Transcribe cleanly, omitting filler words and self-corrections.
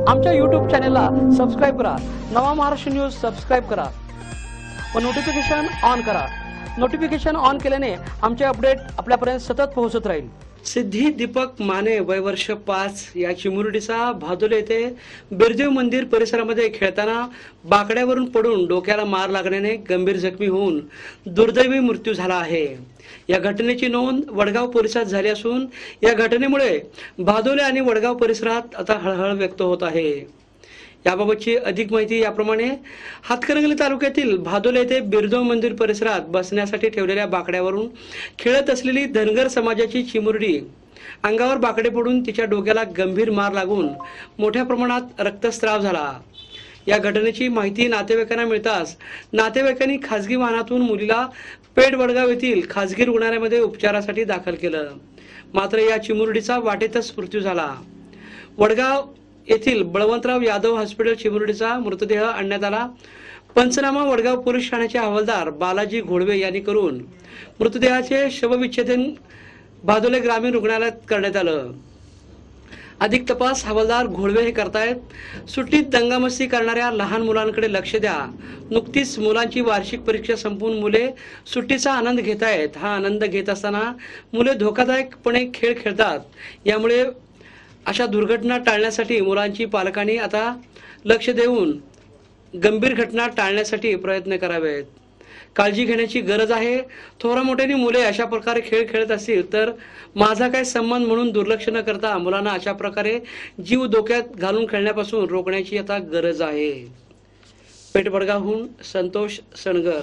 आमच्या YouTube चॅनलला subscribe करा। नवा महाराष्ट्र न्यूज सबस्क्राइब करा व नोटिफिकेशन ऑन करा। नोटिफिकेशन ऑन केल्याने आमचे अपडेट आपल्यापर्यंत सतत पोहोचत राहील। सिद्धी दीपक माने वय वर्ष 5 या चिमुरडीचा भादोले येथे बिरदेव मंदिर परिसरामध्ये खेळताना बाकड्यावरून पडून डोक्याला मार लागल्याने गंभीर जखमी होऊन दुर्दैवी मृत्यू झाला आहे। या घटनेची नोंद वडगाव पोलिसात झाली असून या घटनेमुळे भादोले आणि वडगाव परिसरात आता हळहळ व्यक्त होत आहे। याबाबतची अधिक माहिती याप्रमाणे हातकणंगले तालुक्यातील भादोले येथे बिरदेव मंदिर परिसरात बसण्यासाठी ठेवलेल्या बाकड्यावरून खेळत असलेली धनगर समाजाची चिमुरडी अंगावर बाकडे पडून तिच्या डोक्याला गंभीर मार लागून मोठ्या प्रमाणात रक्तस्राव झाला। या घटनेची माहिती नातेवाईकांना मिळताच नातेवाईकांनी खासगी वाहनातून मुलीला पेठ वडगाव येथील खासगी रुग्णालयामध्ये उपचारासाठी दाखल केलं, मात्र या चिमुरडीचा वाटेतच मृत्यू झाला। वडगाव येथील बळवंतराव यादव हॉस्पिटल चिमुरडीचा मृतदेह आणण्यात आला। पंचनामा वडगाव पोलीस ठाण्याचे हवालदार बालाजी घोडवे यांनी करून मृतदेहाचे शवविच्छेदन भादोले ग्रामीण रुग्णालयात करण्यात आलं। अधिक तपास हवालदार घोडवे हे करतायत। सुट्टीत दंगामस्ती करणाऱ्या लहान मुलांकडे लक्ष द्या। नुकतीच मुलांची वार्षिक परीक्षा संपून मुले सुट्टीचा आनंद घेत आहेत। हा आनंद घेत असताना मुले धोकादायकपणे खेळ खेळतात। यामुळे अशा दुर्घटना टाळण्यासाठी मुलांची पालकांनी आता लक्ष देऊन गंभीर घटना टाळण्यासाठी प्रयत्न करावेत। काळजी घेण्याची गरज आहे। थोरा मोठ्याने मुले अशा प्रकारे खेळ खेळत असतील तर माझा काय संबंध म्हणून दुर्लक्ष न करता मुलांना अशा प्रकारे जीव धोक्यात घालून खेळण्यापासून रोखण्याची आता गरज आहे। पेठ वडगावहून संतोष सणगर।